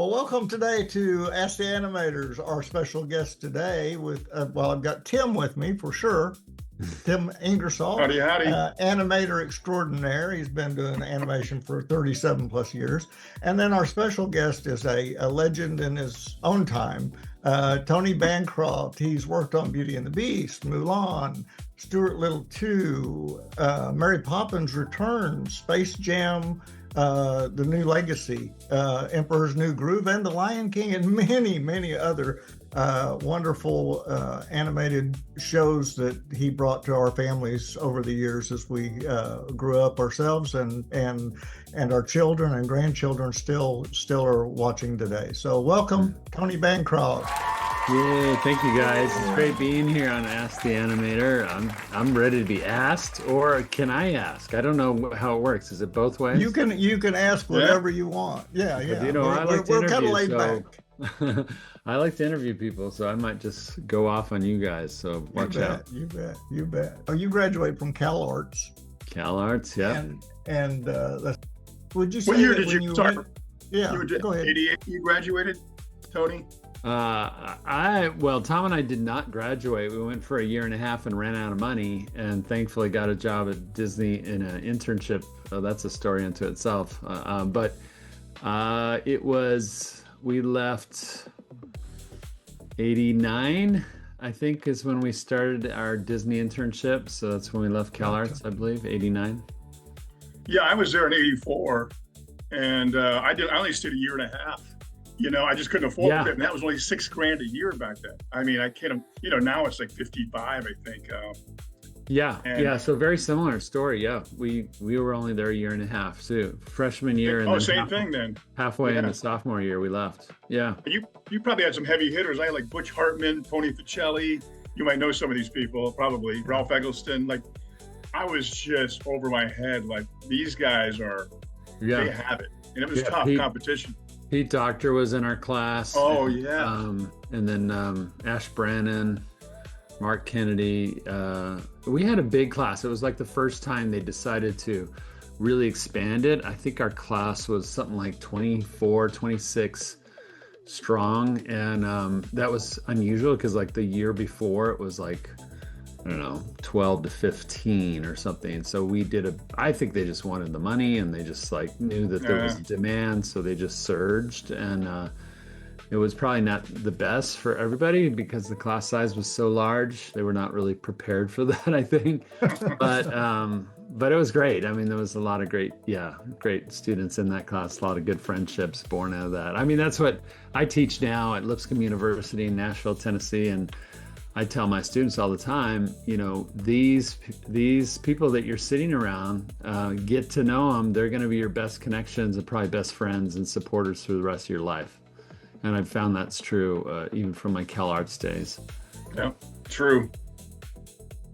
Well, welcome today to Ask the Animators. Our special guest today I've got Tim with me for sure. Tim Ingersoll, Howdy, howdy. animator extraordinaire. He's been doing animation for 37 plus years. And then our special guest is a legend in his own time, Tony Bancroft. He's worked on Beauty and the Beast, Mulan, Stuart Little 2, Mary Poppins Returns, Space Jam, The New Legacy, Emperor's New Groove, and The Lion King, and many, many other wonderful animated shows that he brought to our families over the years as we grew up ourselves, and our children and grandchildren still are watching today. So welcome, Tony Bancroft. Yeah, thank you guys. It's great being here on Ask the Animator. I'm ready to be asked, or can I ask? I don't know how it works. Is it both ways? You can ask whatever you want. Yeah. You know, we're kind of laid back. I like to interview people, so I might just go off on you guys. So watch out. You bet. Oh, you graduate from Cal Arts. Cal Arts, yeah. And would you say what year did you start? Yeah, go ahead. 88 you graduated, Tony? Well, Tom and I did not graduate. We went for a year and a half and ran out of money, and thankfully got a job at Disney in an internship. Oh, that's a story unto itself. We left 89, I think, is when we started our Disney internship. So that's when we left Cal Arts, I believe, 89. Yeah, I was there in 84, and I only stayed a year and a half. You know, I just couldn't afford it, and that was only $6,000 a year back then. I mean, I can't. You know, now it's like 55, I think. So very similar story. Yeah, we were only there a year and a half too. Freshman year, and then halfway into sophomore year we left. Yeah. You probably had some heavy hitters. I had like Butch Hartman, Tony Ficelli. You might know some of these people, probably Ralph Eggleston. Like, I was just over my head. Like, these guys they have it, and it was tough competition. Pete Doctor was in our class. Oh, yeah. And then Ash Brannon, Mark Kennedy. We had a big class. It was like the first time they decided to really expand it. I think our class was something like 24, 26 strong. And that was unusual because like the year before it was like, I don't know, 12 to 15 or something. So I think they just wanted the money, and they just like knew that there was demand. So they just surged, and it was probably not the best for everybody because the class size was so large. They were not really prepared for that, I think. But it was great. I mean, there was a lot of great students in that class, a lot of good friendships born out of that. I mean, that's what I teach now at Lipscomb University in Nashville, Tennessee. And I tell my students all the time, you know, these people that you're sitting around, get to know them. They're going to be your best connections and probably best friends and supporters through the rest of your life. And I've found that's true even from my Cal Arts days. Yeah, true.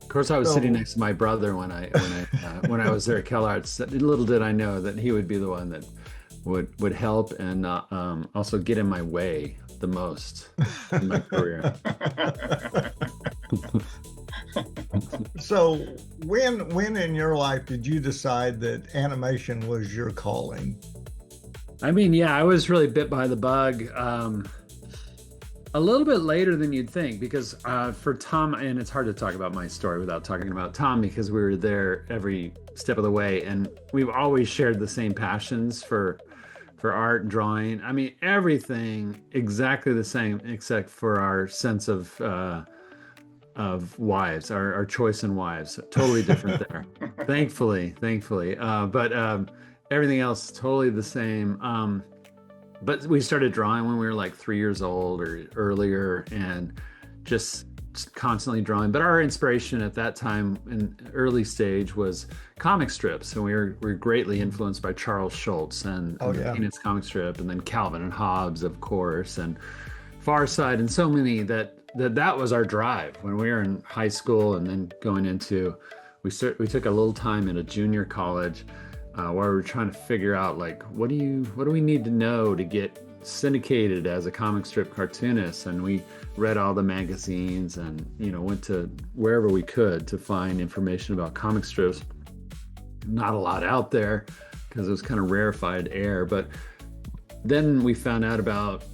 Of course, I was sitting next to my brother when I was there at Cal Arts. Little did I know that he would be the one that would help and also get in my way the most in my career. So when in your life did you decide that animation was your calling? I mean, yeah, I was really bit by the bug a little bit later than you'd think, because for Tom, and it's hard to talk about my story without talking about Tom, because we were there every step of the way, and we've always shared the same passions for art and drawing. I mean, everything exactly the same, except for our sense of wives, our choice in wives, totally different there. Thankfully. But everything else totally the same. But we started drawing when we were like 3 years old or earlier, and just constantly drawing. But our inspiration at that time in early stage was comic strips, and we were greatly influenced by Charles Schulz and the Peanuts comic strip, and then Calvin and Hobbes, of course, and Far Side, and so many that was our drive when we were in high school, and then going into we took a little time in a junior college where we were trying to figure out, like, what do we need to know to get syndicated as a comic strip cartoonist. And we read all the magazines and, you know, went to wherever we could to find information about comic strips. Not a lot out there because it was kind of rarefied air, but then we found out about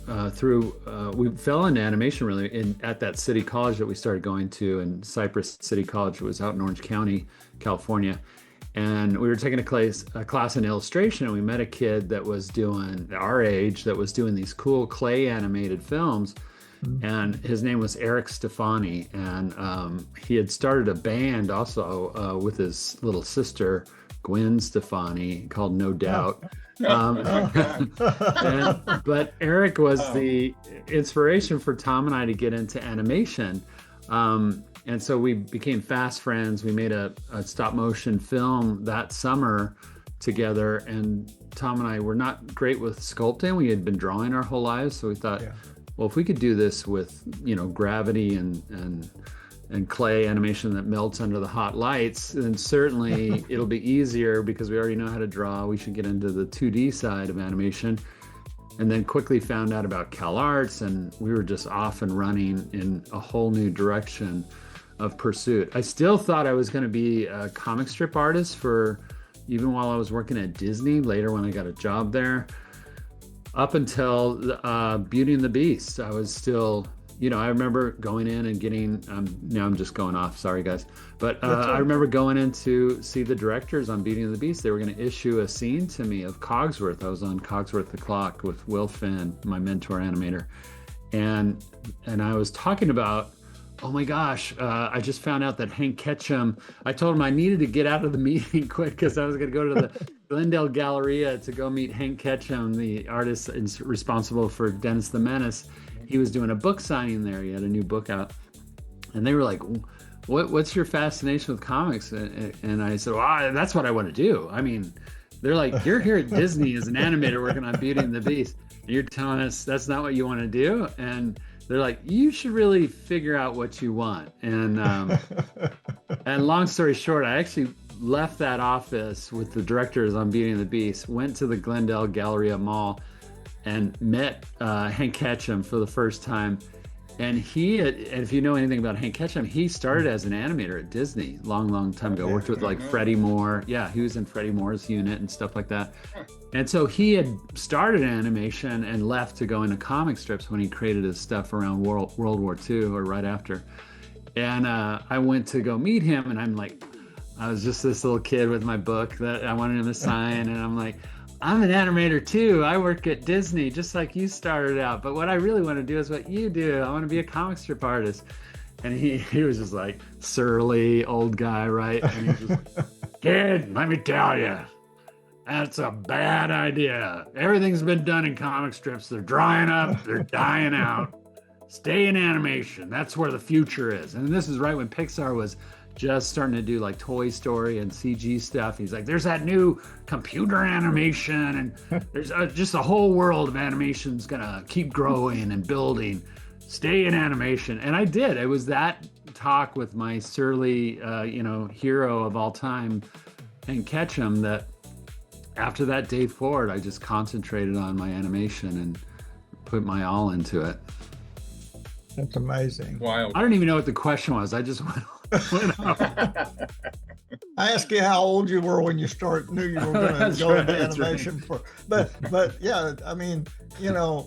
we fell into animation really at that city college that we started going to in Cypress City College. It was out in Orange County, California. And we were taking a class in illustration, and we met a kid that was doing our age, that was doing these cool clay animated films. And his name was Eric Stefani, and he had started a band also with his little sister, Gwen Stefani, called No Doubt. But Eric was the inspiration for Tom and I to get into animation. And so we became fast friends. We made a stop motion film that summer together. And Tom and I were not great with sculpting. We had been drawing our whole lives. So we thought, well, if we could do this with, gravity and clay animation that melts under the hot lights, then certainly it'll be easier because we already know how to draw. We should get into the 2D side of animation. And then quickly found out about CalArts, and we were just off and running in a whole new direction of pursuit. I still thought I was going to be a comic strip artist even while I was working at Disney later when I got a job there. Up until Beauty and the Beast, I was still, I remember going in and getting, now I'm just going off, sorry guys. But I remember going in to see the directors on Beauty and the Beast. They were going to issue a scene to me of Cogsworth. I was on Cogsworth the Clock with Will Finn, my mentor animator. And I was talking about, oh my gosh, I just found out that Hank Ketchum, I told him I needed to get out of the meeting quick because I was going to go to the Glendale Galleria to go meet Hank Ketchum, the artist responsible for Dennis the Menace. He was doing a book signing there. He had a new book out. And they were like, what's your fascination with comics? And I said, well, that's what I want to do. I mean, they're like, you're here at Disney as an animator working on Beauty and the Beast. And you're telling us that's not what you want to do? And they're like, you should really figure out what you want. And and long story short, I actually left that office with the directors on Beauty and the Beast, went to the Glendale Galleria Mall, and met Hank Ketchum for the first time. And if you know anything about Hank Ketchum, he started as an animator at Disney long time ago. Worked with like Freddie Moore. Yeah, he was in Freddie Moore's unit and stuff like that. And so he had started animation and left to go into comic strips when he created his stuff around World War II or right after. And I went to go meet him, and I'm like, I was just this little kid with my book that I wanted him to sign, and I'm like, I'm an animator too. I work at Disney just like you started out. But what I really want to do is what you do. I want to be a comic strip artist. And he was just like surly old guy, right? And he was just like, kid, let me tell you, that's a bad idea. Everything's been done in comic strips. They're drying up. They're dying out. Stay in animation. That's where the future is. And this is right when Pixar was just starting to do like Toy Story and CG stuff. He's like, there's that new computer animation, and there's just a whole world of animation's gonna keep growing and building. Stay in animation. And I did. It was that talk with my surly, hero of all time, Hank Ketchum, that after that day forward, I just concentrated on my animation and put my all into it. That's amazing. Wild. I don't even know what the question was. I just went off. I asked you how old you were when you knew you were going to go into animation. But yeah, I mean,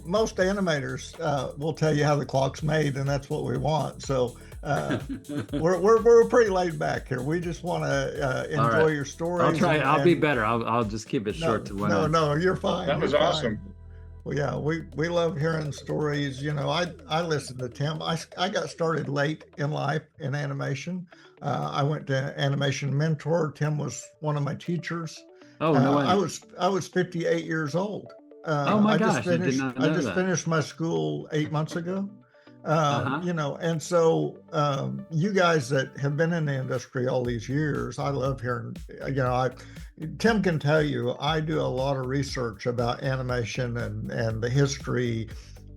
most animators will tell you how the clock's made, and that's what we want. So we're pretty laid back here. We just want to enjoy your stories. I'll try. I'll be better. I'll just keep it short to one. No, you're fine. That was awesome. Well, yeah, we love hearing stories. I listened to Tim. I got started late in life in animation. I went to Animation Mentor. Tim was one of my teachers. Oh, no way. I was 58 years old. Oh my gosh! I just finished my school 8 months ago. And so you guys that have been in the industry all these years, I love hearing. Tim can tell you, I do a lot of research about animation and the history.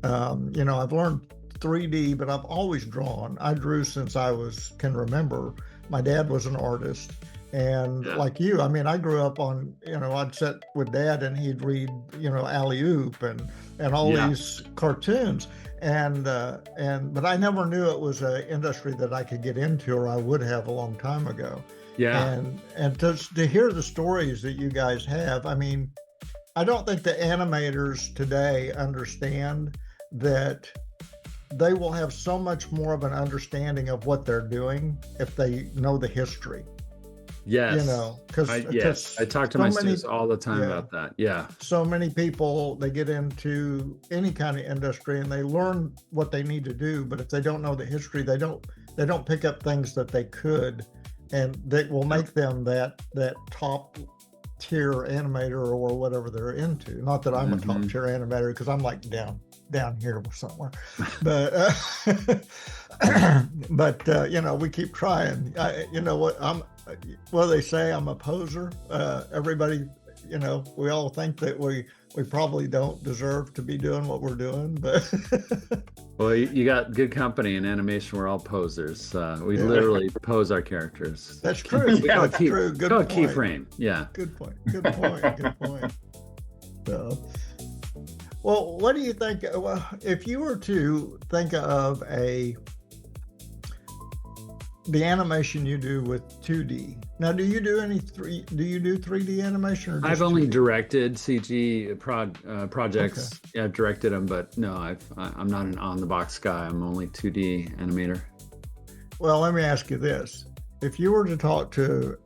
I've learned 3D, but I've always drawn. I drew since I can remember. My dad was an artist. And like you, I mean, I grew up on, I'd sit with Dad and he'd read, Alley Oop and all these cartoons. But I never knew it was an industry that I could get into, or I would have a long time ago. Yeah. And to hear the stories that you guys have, I mean, I don't think the animators today understand that they will have so much more of an understanding of what they're doing if they know the history. Yes. You know, yes, I talk to my students all the time about that. Yeah. So many people, they get into any kind of industry and they learn what they need to do, but if they don't know the history, they don't pick up things that they could, and that will make them that top tier animator or whatever they're into. Not that I'm a top tier animator, because I'm like down here somewhere, but you know, we keep trying. You know what they say, I'm a poser. Everybody, you know, we all think that we probably don't deserve to be doing what we're doing, but well, you got good company in animation. We're all posers. We literally pose our characters. That's true. That's true. Good point. Keyframe. Yeah. Good point. Good point. So, well, what do you think? Well, if you were to think of the animation you do with 2D. Now, do you do 3D animation? Or just I've only 2D? directed CG projects. Okay. Yeah, I've directed them, but no, I'm not an on-the-box guy. I'm only 2D animator. Well, let me ask you this. If you were to talk to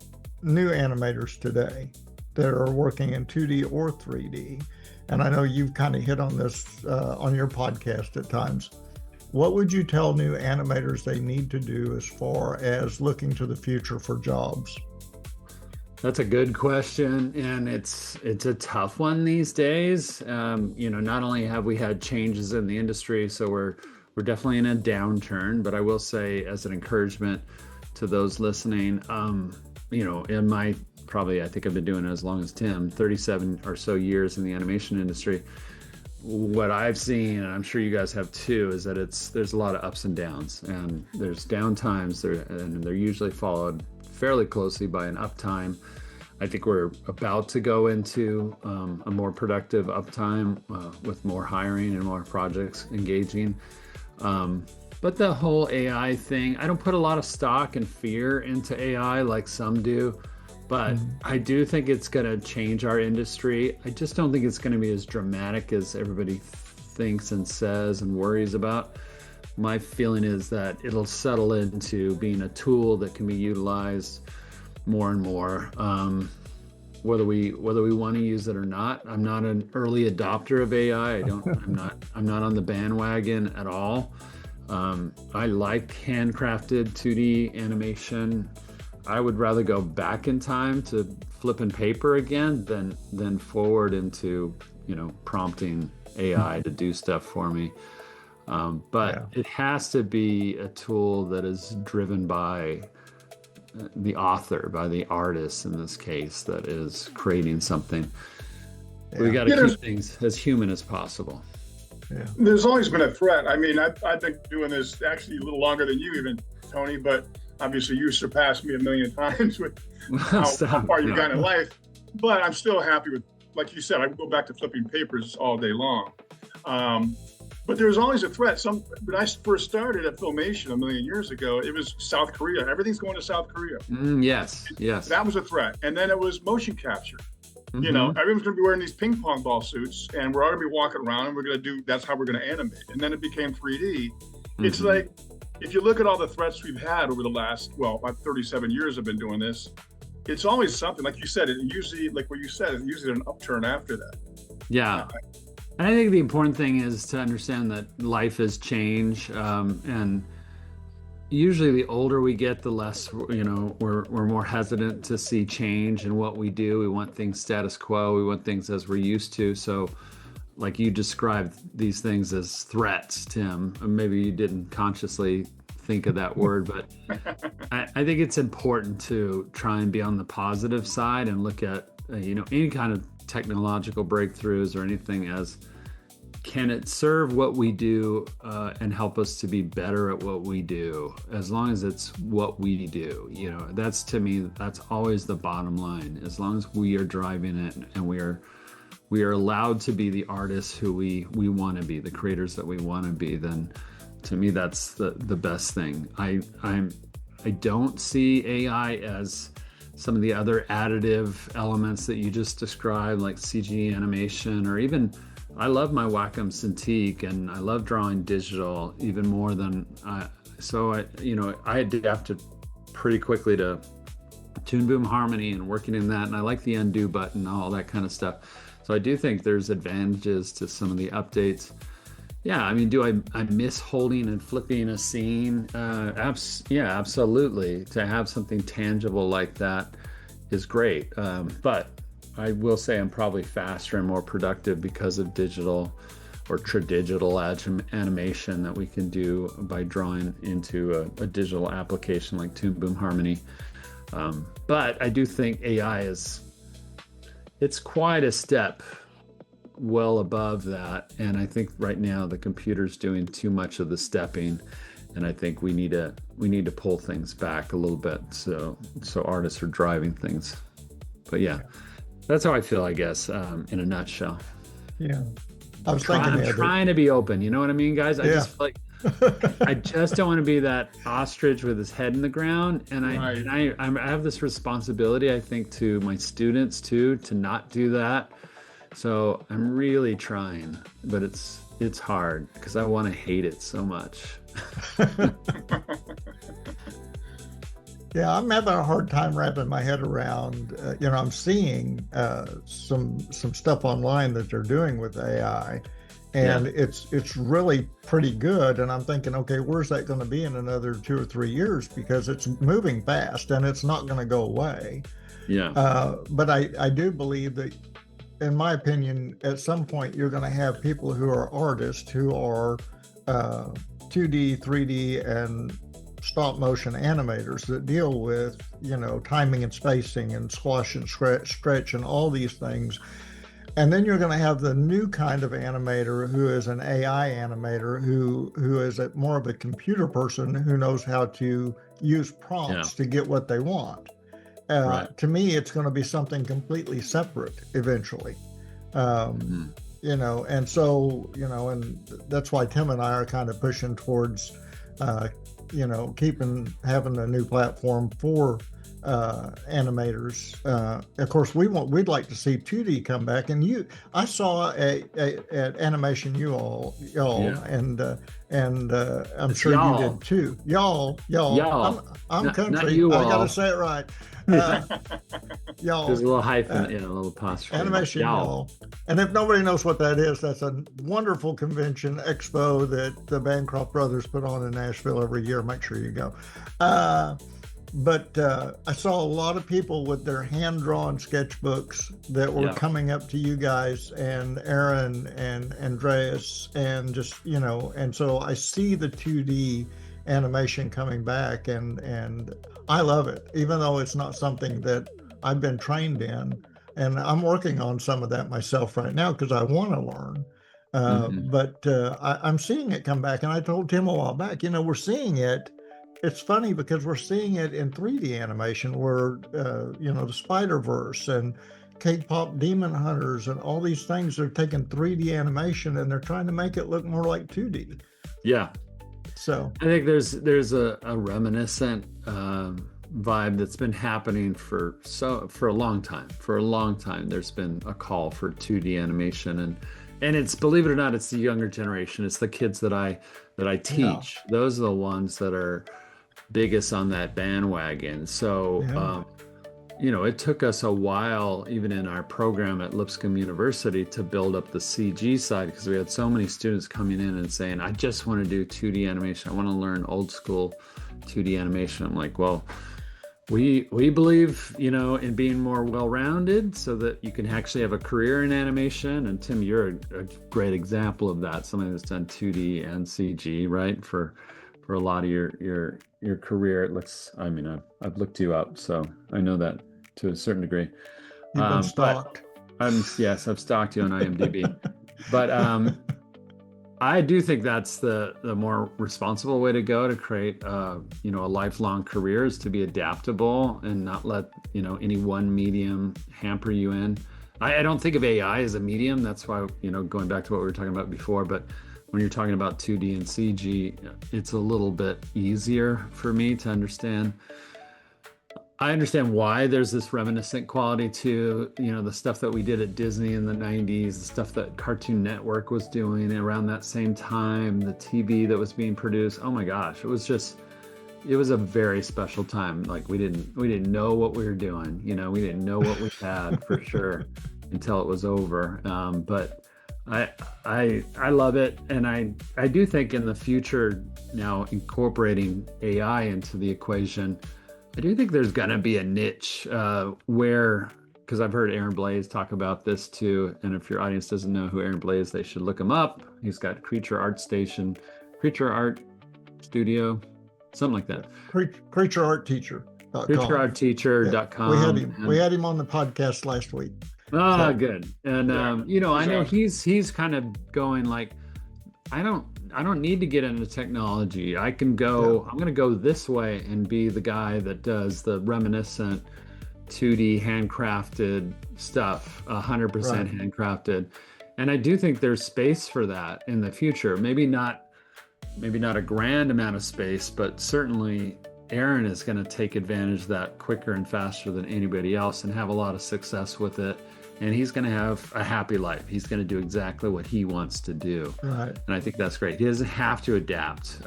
new animators today that are working in 2D or 3D, and I know you've kind of hit on this on your podcast at times, what would you tell new animators they need to do as far as looking to the future for jobs? That's a good question, and it's a tough one these days. You know, not only have we had changes in the industry, so we're definitely in a downturn, but I will say, as an encouragement to those listening, you know, in my I think I've been doing it as long as Tim, 37 or so years in the animation industry. What I've seen, and I'm sure you guys have too, is that there's a lot of ups and downs, and there's down times and they're usually followed fairly closely by an uptime. I think we're about to go into a more productive uptime with more hiring and more projects engaging. But the whole AI thing, I don't put a lot of stock and fear into AI like some do. But I do think it's going to change our industry. I just don't think it's going to be as dramatic as everybody thinks and says and worries about. My feeling is that it'll settle into being a tool that can be utilized more and more, whether we want to use it or not. I'm not an early adopter of AI. I'm not on the bandwagon at all. I like handcrafted 2D animation. I would rather go back in time to flipping paper again than forward into, you know, prompting AI to do stuff for me. But it has to be a tool that is driven by the author, by the artist in this case, that is creating something. We got to keep things as human as possible. Yeah. There's always been a threat. I mean, I've been doing this actually a little longer than you even, Tony, but obviously you surpassed me a million times with how far you've gotten in life. But I'm still happy with, like you said, I go back to flipping papers all day long. But there's always a threat. When I first started at Filmation a million years ago, it was South Korea. Everything's going to South Korea. Yes. That was a threat. And then it was motion capture. You know, everyone's going to be wearing these ping pong ball suits, and we're all going to be walking around, and that's how we're going to animate. And then it became 3D. It's like, if you look at all the threats we've had over the last, about 37 years I've been doing this, it's always something. Like you said, it usually an upturn after that. Yeah. And I think the important thing is to understand that life has changed, and usually the older we get, the less, you know, we're more hesitant to see change in what we do. We want things status quo. We want things as we're used to. So like you described these things as threats, Tim, maybe you didn't consciously think of that word, but I think it's important to try and be on the positive side and look at, you know, any kind of technological breakthroughs or anything as, can it serve what we do and help us to be better at what we do? As long as it's what we do, you know, that's, to me, that's always the bottom line. As long as we are driving it and we are allowed to be the artists who we want to be, the creators that we want to be, then to me, that's the best thing. I don't see AI as some of the other additive elements that you just described, like CG animation, or even I love my Wacom Cintiq, and I love drawing digital even more than I adapted pretty quickly to Toon Boom Harmony and working in that, and I like the undo button, all that kind of stuff. So I do think there's advantages to some of the updates. Yeah, I mean, do I miss holding and flipping a scene? Yeah, absolutely. To have something tangible like that is great. But I will say I'm probably faster and more productive because of digital or tradigital animation that we can do by drawing into a digital application like Toon Boom Harmony. But I do think AI it's quite a step well above that, and I think right now the computer's doing too much of the stepping, and I think we need to pull things back a little bit so artists are driving things. But yeah, that's how I feel, I guess, in a nutshell. Yeah, I'm trying to be open, you know what I mean, guys? I just feel like I just don't want to be that ostrich with his head in the ground, and I have this responsibility, I think, to my students too, to not do that. So I'm really trying, but it's hard because I want to hate it so much. Yeah, I'm having a hard time wrapping my head around. I'm seeing some stuff online that they're doing with AI, and it's really pretty good. And I'm thinking, okay, where's that going to be in another 2 or 3 years? Because it's moving fast and it's not going to go away. Yeah. But I do believe that, in my opinion, at some point you're going to have people who are artists who are 2D, 3D, and stop motion animators that deal with, timing and spacing and squash and stretch and all these things. And then you're going to have the new kind of animator who is an AI animator who is more of a computer person who knows how to use prompts to get what they want. Right. To me, it's going to be something completely separate eventually. And so, and that's why Tim and I are kind of pushing towards, having a new platform for animators. Of course, we'd like to see 2D come back. And I saw at Animation y'all, and I'm sure you did too. Y'all. I'm country. Not you I all. gotta say it right. Y'all. There's a little hyphen, a little apostrophe. Animation y'all. And if nobody knows what that is, that's a wonderful convention expo that the Bancroft brothers put on in Nashville every year. Make sure you go. But I saw a lot of people with their hand-drawn sketchbooks that were coming up to you guys and Aaron and Andreas and just, and so I see the 2D animation coming back and I love it, even though it's not something that I've been trained in. And I'm working on some of that myself right now because I want to learn. But I'm seeing it come back. And I told Tim a while back, we're seeing it. It's funny because we're seeing it in 3D animation where, the Spider-Verse and K-pop Demon Hunters and all these things are taking 3D animation and they're trying to make it look more like 2D. Yeah. So I think there's a reminiscent vibe that's been happening for a long time. For a long time, there's been a call for 2D animation, and it's, believe it or not, it's the younger generation. It's the kids that I teach. Yeah. Those are the ones that are biggest on that bandwagon. So, it took us a while, even in our program at Lipscomb University, to build up the CG side because we had so many students coming in and saying, I just want to do 2D animation. I want to learn old school 2D animation. I'm like, well, we believe, in being more well-rounded so that you can actually have a career in animation. And Tim, you're a great example of that. Somebody that's done 2D and CG, right? For a lot of your career. It looks, I've looked you up, so I know that to a certain degree. You've been stalked. I've stalked you on IMDb. But I do think that's the more responsible way to go to create a lifelong career, is to be adaptable and not let any one medium hamper you in. I don't think of AI as a medium. That's why, going back to what we were talking about before, but when you're talking about 2D and CG, it's a little bit easier for me to understand. I understand why there's this reminiscent quality to, the stuff that we did at Disney in the 90s, the stuff that Cartoon Network was doing around that same time, the TV that was being produced. Oh my gosh, it was a very special time. Like we didn't know what we were doing, we didn't know what we had for sure until it was over. But I love it. And I do think in the future now, incorporating AI into the equation, I do think there's going to be a niche where, because I've heard Aaron Blaise talk about this too. And if your audience doesn't know who Aaron Blaise, they should look him up. He's got Creature Art Studio, something like that. CreatureArtTeacher.com. CreatureArtTeacher.com. Yeah, we had him on the podcast last week. Ah, good. And I know he's kind of going like, I don't need to get into technology. I can go, I'm going to go this way and be the guy that does the reminiscent 2D handcrafted stuff, 100% handcrafted. And I do think there's space for that in the future. Maybe not a grand amount of space, but certainly Aaron is going to take advantage of that quicker and faster than anybody else and have a lot of success with it. And he's going to have a happy life. He's going to do exactly what he wants to do. Right. And I think that's great. He doesn't have to adapt.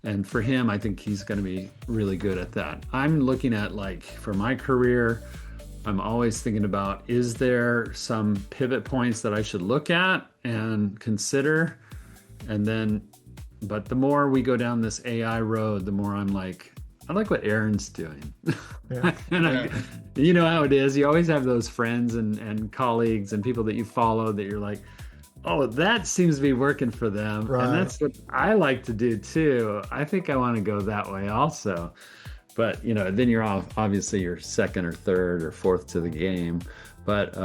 And for him, I think he's going to be really good at that. I'm looking at, like, for my career, I'm always thinking about, is there some pivot points that I should look at and consider? And then, but the more we go down this AI road, the more I'm like, I like what Aaron's doing. Yeah. You know how it is. You always have those friends and colleagues and people that you follow that you're like, oh, that seems to be working for them. Right. And that's what I like to do too. I think I want to go that way also. But, then you're obviously you're second or third or fourth to the game. But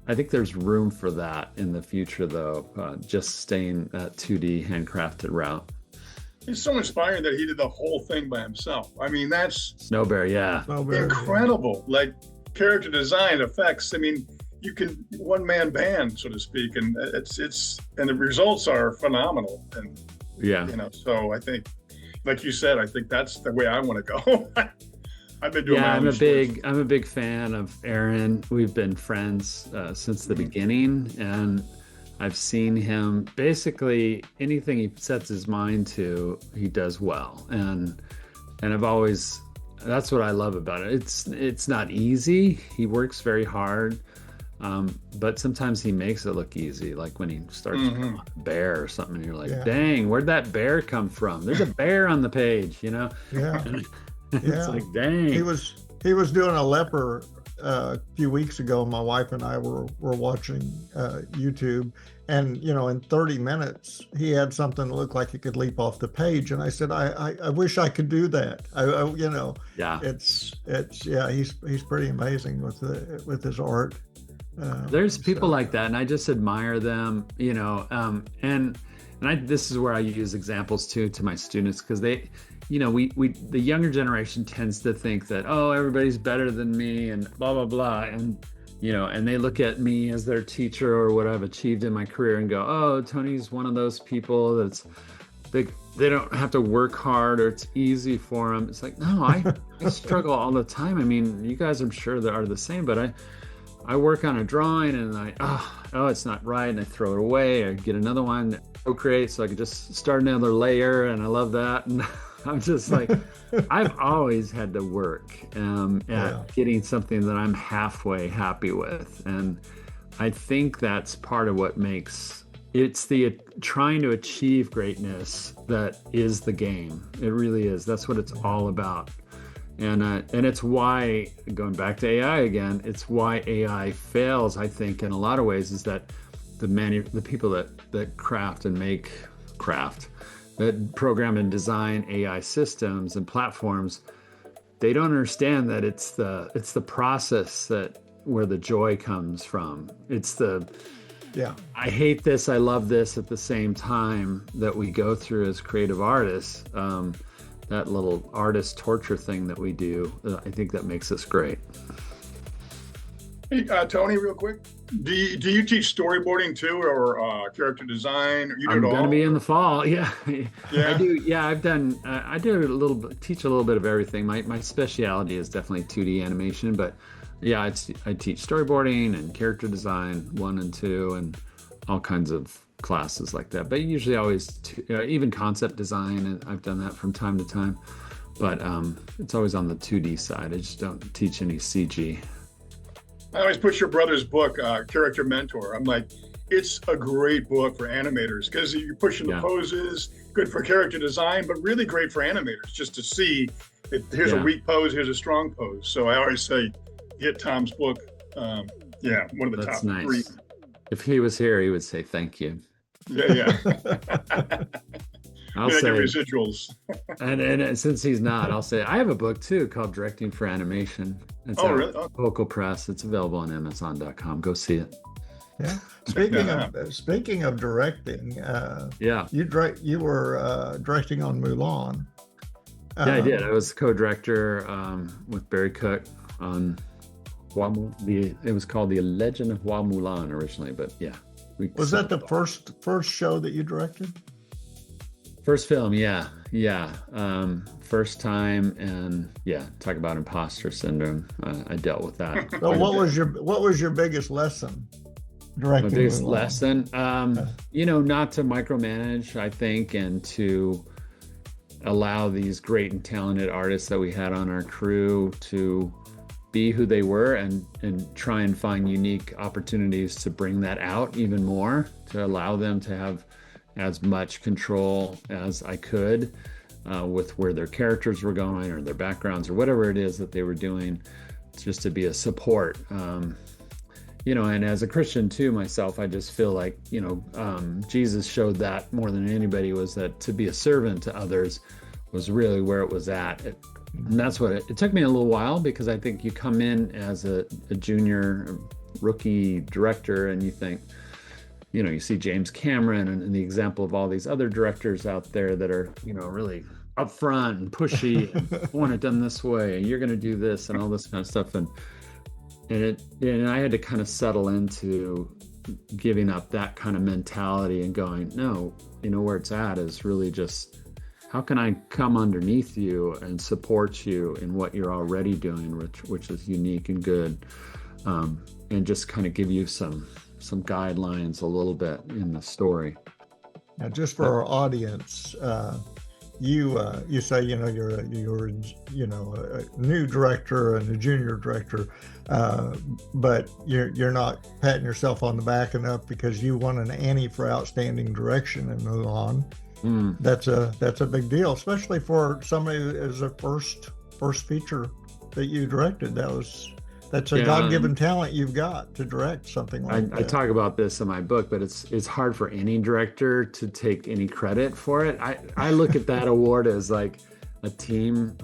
I think there's room for that in the future, though, just staying that 2D handcrafted route. It's so inspiring that he did the whole thing by himself. I mean, that's Snowbear, yeah. Incredible. Like character design, effects. I mean, you can one-man band, so to speak, and and the results are phenomenal. And so I think, like you said, I think that's the way I want to go. I've been doing I'm a big fan of Aaron. We've been friends since the beginning, and I've seen him basically anything he sets his mind to, he does well. And that's what I love about it. It's not easy. He works very hard. But sometimes he makes it look easy. Like when he starts drawing a bear or something, and you're like, dang, where'd that bear come from? There's a bear on the page, Yeah. It's like, dang. He was doing a leopard a few weeks ago. My wife and I were watching YouTube, and in 30 minutes he had something that looked like it could leap off the page, and I said, I wish I could do that. He's pretty amazing with his art. There's people like that, and I just admire them, and this is where I use examples too to my students, because they, the younger generation tends to think that, oh, everybody's better than me and blah, blah, blah. And, and they look at me as their teacher or what I've achieved in my career and go, oh, Tony's one of those people they don't have to work hard or it's easy for them. It's like, no, I struggle all the time. I mean, you guys, I'm sure that are the same, but I work on a drawing and it's not right. And I throw it away. I get another one, Procreate, so I can just start another layer. And I love that. And I'm just like, I've always had to work at getting something that I'm halfway happy with. And I think that's part of what it's the trying to achieve greatness that is the game. It really is. That's what it's all about. And it's why, going back to AI again, it's why AI fails, I think, in a lot of ways, is that the people that craft and make that program and design AI systems and platforms, they don't understand that it's the process where the joy comes from. It's I hate this, I love this at the same time that we go through as creative artists. That little artist torture thing that we do, I think that makes us great. Hey, Tony, real quick. Do you teach storyboarding too, or character design? Or you do I'm it gonna all? be in the fall. Yeah, I Yeah. do. Yeah, I've done. I do a little bit, teach a little bit of everything. My specialty is definitely 2D animation, but yeah, I teach storyboarding and character design 1 and 2, and all kinds of classes like that. But usually always even concept design, and I've done that from time to time. But it's always on the 2D side. I just don't teach any CG. I always push your brother's book, Character Mentor. I'm like, it's a great book for animators because you're pushing the Yeah, poses, good for character design, but really great for animators just to see if here's a yeah, weak pose, here's a strong pose. So I always say, get Tom's book. Yeah, one of the that's top three. nice. If he was here, he would say thank you. Yeah, yeah. I'll Get your say, residuals. and since he's not, I'll say I have a book too called Directing for Animation. It's Oh, out really? Oh, Vocal Press. It's available on Amazon.com. Go see it. Yeah. check that out. Speaking of directing, Yeah. you were directing on Mulan. Yeah, I did. Um, I was co-director with Barry Cook on it was called The Legend of Hua Mulan originally, but yeah. was that the first show that you directed? First film, yeah. Yeah. First time, and yeah, talk about imposter syndrome. I dealt with that. So quite a bit. what was your biggest lesson My directing biggest Mulan? lesson, not to micromanage, I think, and to allow these great and talented artists that we had on our crew to be who they were, and try and find unique opportunities to bring that out even more, to allow them to have as much control as I could with where their characters were going or their backgrounds or whatever it is that they were doing, just to be a support. And as a Christian too, myself, I just feel like, Jesus showed that more than anybody, was that to be a servant to others was really where it was at. And that's what it took me a little while, because I think you come in as a junior rookie director and you think, you see James Cameron and the example of all these other directors out there that are, really upfront and pushy and I want it done this way and you're going to do this and all this kind of stuff. And I had to kind of settle into giving up that kind of mentality and going, no, where it's at is really just, how can I come underneath you and support you in what you're already doing, which is unique and good, and just kind of give you some guidelines a little bit in the story. Now, just for our audience, you say you're a new director and a junior director, but you're not patting yourself on the back enough because you won an Annie for outstanding direction in Mulan. That's a big deal, especially for somebody as a first feature that you directed. That's a God-given talent you've got to direct something like that. I talk about this in my book, but it's hard for any director to take any credit for it. I look at that award as like a team,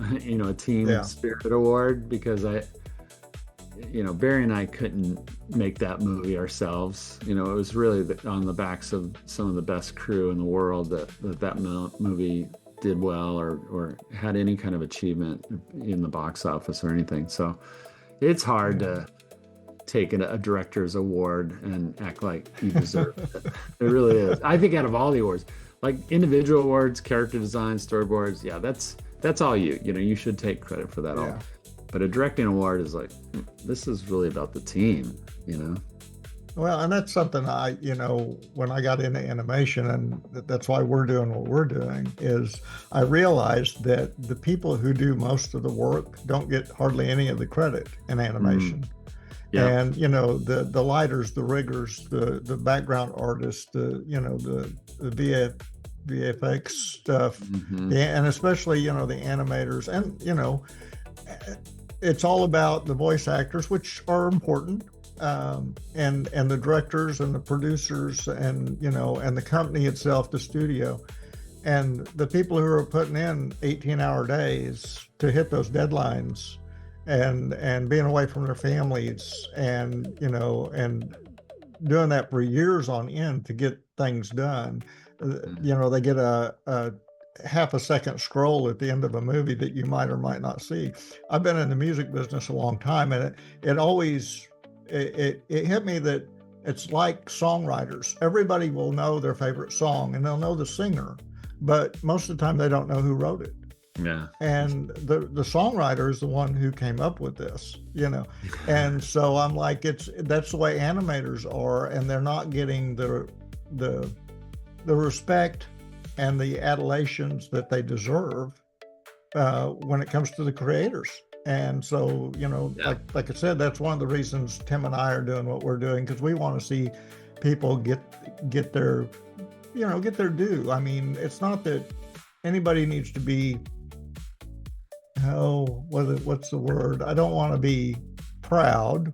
spirit award, because Barry and I couldn't make that movie ourselves. It was really on the backs of some of the best crew in the world that movie did well or had any kind of achievement in the box office or anything. So it's hard to take a director's award and act like you deserve it. It really is. I think out of all the awards, like individual awards, character design, storyboards, yeah, that's all you. You should take credit for that all. But a directing award is like, this is really about the team, Well, and that's something when I got into animation, and that's why we're doing what we're doing, is I realized that the people who do most of the work don't get hardly any of the credit in animation. Yeah. And, the lighters, the riggers, the background artists, the VFX stuff, and especially, the animators, and, it's all about the voice actors, which are important. And the directors and the producers and and the company itself, the studio, and the people who are putting in 18-hour days to hit those deadlines, and being away from their families, and and doing that for years on end to get things done. They get a half a second scroll at the end of a movie that you might or might not see. I've been in the music business a long time, and it always it hit me that it's like songwriters. Everybody will know their favorite song and they'll know the singer, but most of the time they don't know who wrote it. Yeah. And the songwriter is the one who came up with this, And so I'm like, that's the way animators are, and they're not getting the respect and the adulations that they deserve when it comes to the creators. And so, like I said, that's one of the reasons Tim and I are doing what we're doing, because we want to see people get their due. I mean, it's not that anybody needs to be, what's the word? I don't want to be proud,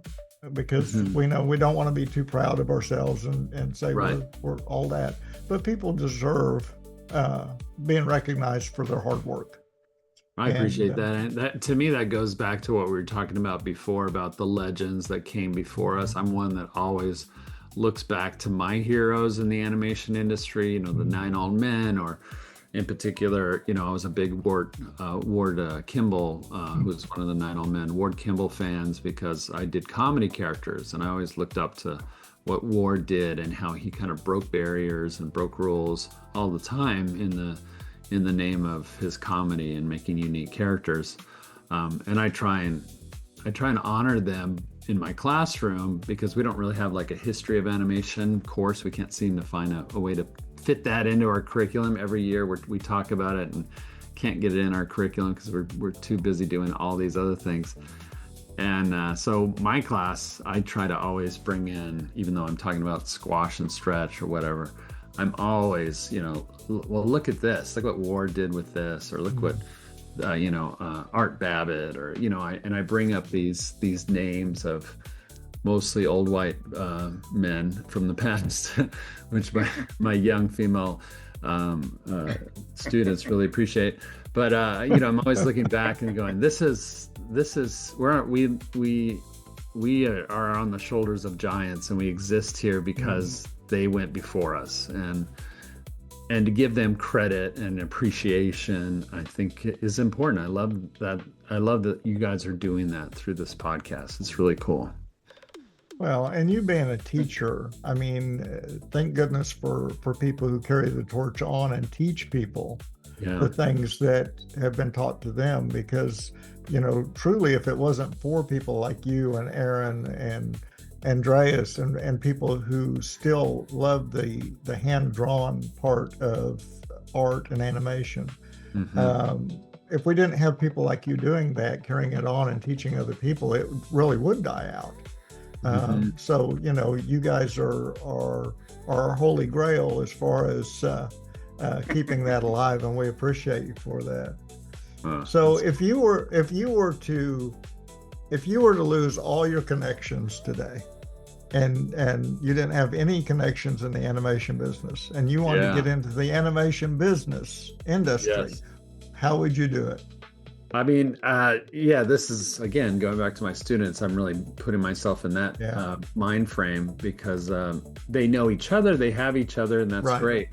because we know we don't want to be too proud of ourselves and say we're all that. But people deserve being recognized for their hard work. I appreciate that. And that, to me, that goes back to what we were talking about before, about the legends that came before us. I'm one that always looks back to my heroes in the animation industry, the 9 Old Men, or in particular, I was a big Ward Kimball, who was one of the 9 Old Men, Ward Kimball fans, because I did comedy characters, and I always looked up to what Ward did and how he kind of broke barriers and broke rules all the time in the name of his comedy and making unique characters. And I try and honor them in my classroom, because we don't really have like a history of animation course. We can't seem to find a way to fit that into our curriculum. Every year we talk about it and can't get it in our curriculum because we're too busy doing all these other things. And so my class, I try to always bring in, even though I'm talking about squash and stretch or whatever, I'm always, well, look at this, look what Ward did with this, or look what, Art Babbitt, or, I bring up these names of mostly old white men from the past, which my young female students really appreciate. But, I'm always looking back and going, we are on the shoulders of giants, and we exist here because they went before us, and to give them credit and appreciation, I think, is important. I love that you guys are doing that through this podcast. It's really cool. Well, and you being a teacher, I mean, thank goodness for people who carry the torch on and teach people the things that have been taught to them, because, truly, if it wasn't for people like you and Aaron and Andreas and people who still love the hand-drawn part of art and animation. If we didn't have people like you doing that, carrying it on and teaching other people, it really would die out. So, you guys are our holy grail as far as keeping that alive, and we appreciate you for that. So if you were to lose all your connections today, and you didn't have any connections in the animation business, and you wanted to get into the animation business industry, how would you do it? I mean, this is, again, going back to my students, I'm really putting myself in that mind frame, because they know each other, they have each other, and that's great.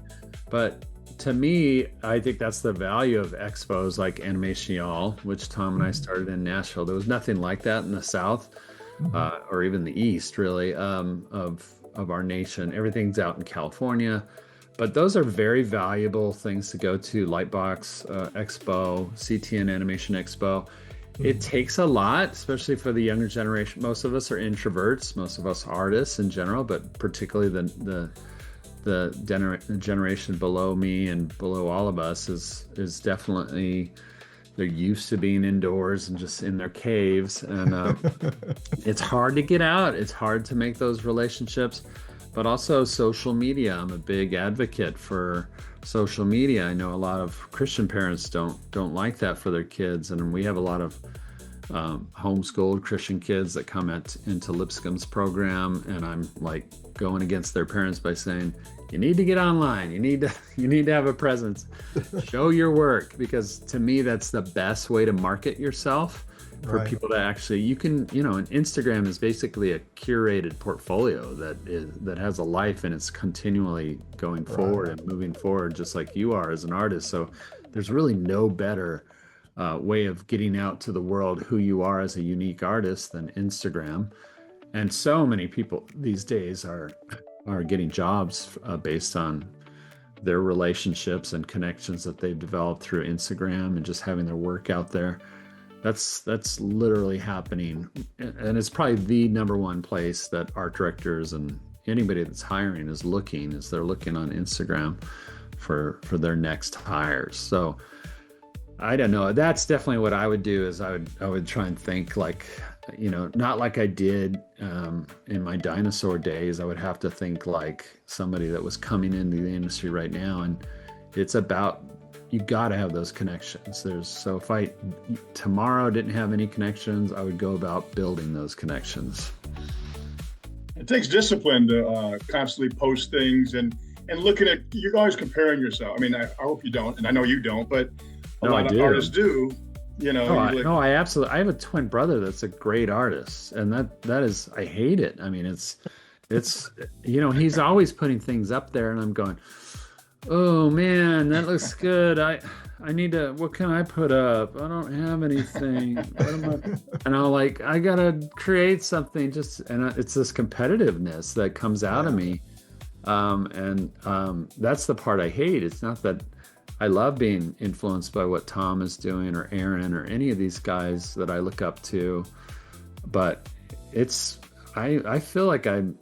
But to me, I think that's the value of expos like Animation, which Tom and I started in Nashville. There was nothing like that in the South, or even the East, really, of our nation. Everything's out in California. But those are very valuable things to go to. Lightbox Expo, CTN Animation Expo. It takes a lot, especially for the younger generation. Most of us are introverts, most of us artists in general, but particularly the generation below me and below all of us is definitely, they're used to being indoors and just in their caves. And it's hard to get out. It's hard to make those relationships. But also social media. I'm a big advocate for social media. I know a lot of Christian parents don't like that for their kids, and we have a lot of homeschooled Christian kids that come into Lipscomb's program, and I'm like going against their parents by saying, you need to get online. You need to have a presence. Show your work, because to me that's the best way to market yourself. For people to actually, you can, and Instagram is basically a curated portfolio that has a life, and it's continually going forward and moving forward, just like you are as an artist. So there's really no better way of getting out to the world who you are as a unique artist than Instagram. And so many people these days are getting jobs based on their relationships and connections that they've developed through Instagram and just having their work out there. That's literally happening, and it's probably the number one place that art directors and anybody that's hiring is looking. Is they're looking on Instagram for their next hires. So I don't know. That's definitely what I would do. Is I would try and think like, not like I did in my dinosaur days. I would have to think like somebody that was coming into the industry right now, and it's about, you got to have those connections. So if I tomorrow didn't have any connections, I would go about building those connections. It takes discipline to constantly post things and looking at, you're always comparing yourself. I mean, I hope you don't, and I know you don't, but a lot of artists do. I absolutely. I have a twin brother that's a great artist, and that is, I hate it. I mean, it's he's always putting things up there, and I'm going, oh man, that looks good. I need to, what can I put up? I don't have anything. And I'm like, I gotta create something. And it's this competitiveness that comes out of me, and that's the part I hate. It's not that I love being influenced by what Tom is doing or Aaron or any of these guys that I look up to, but I feel like I'm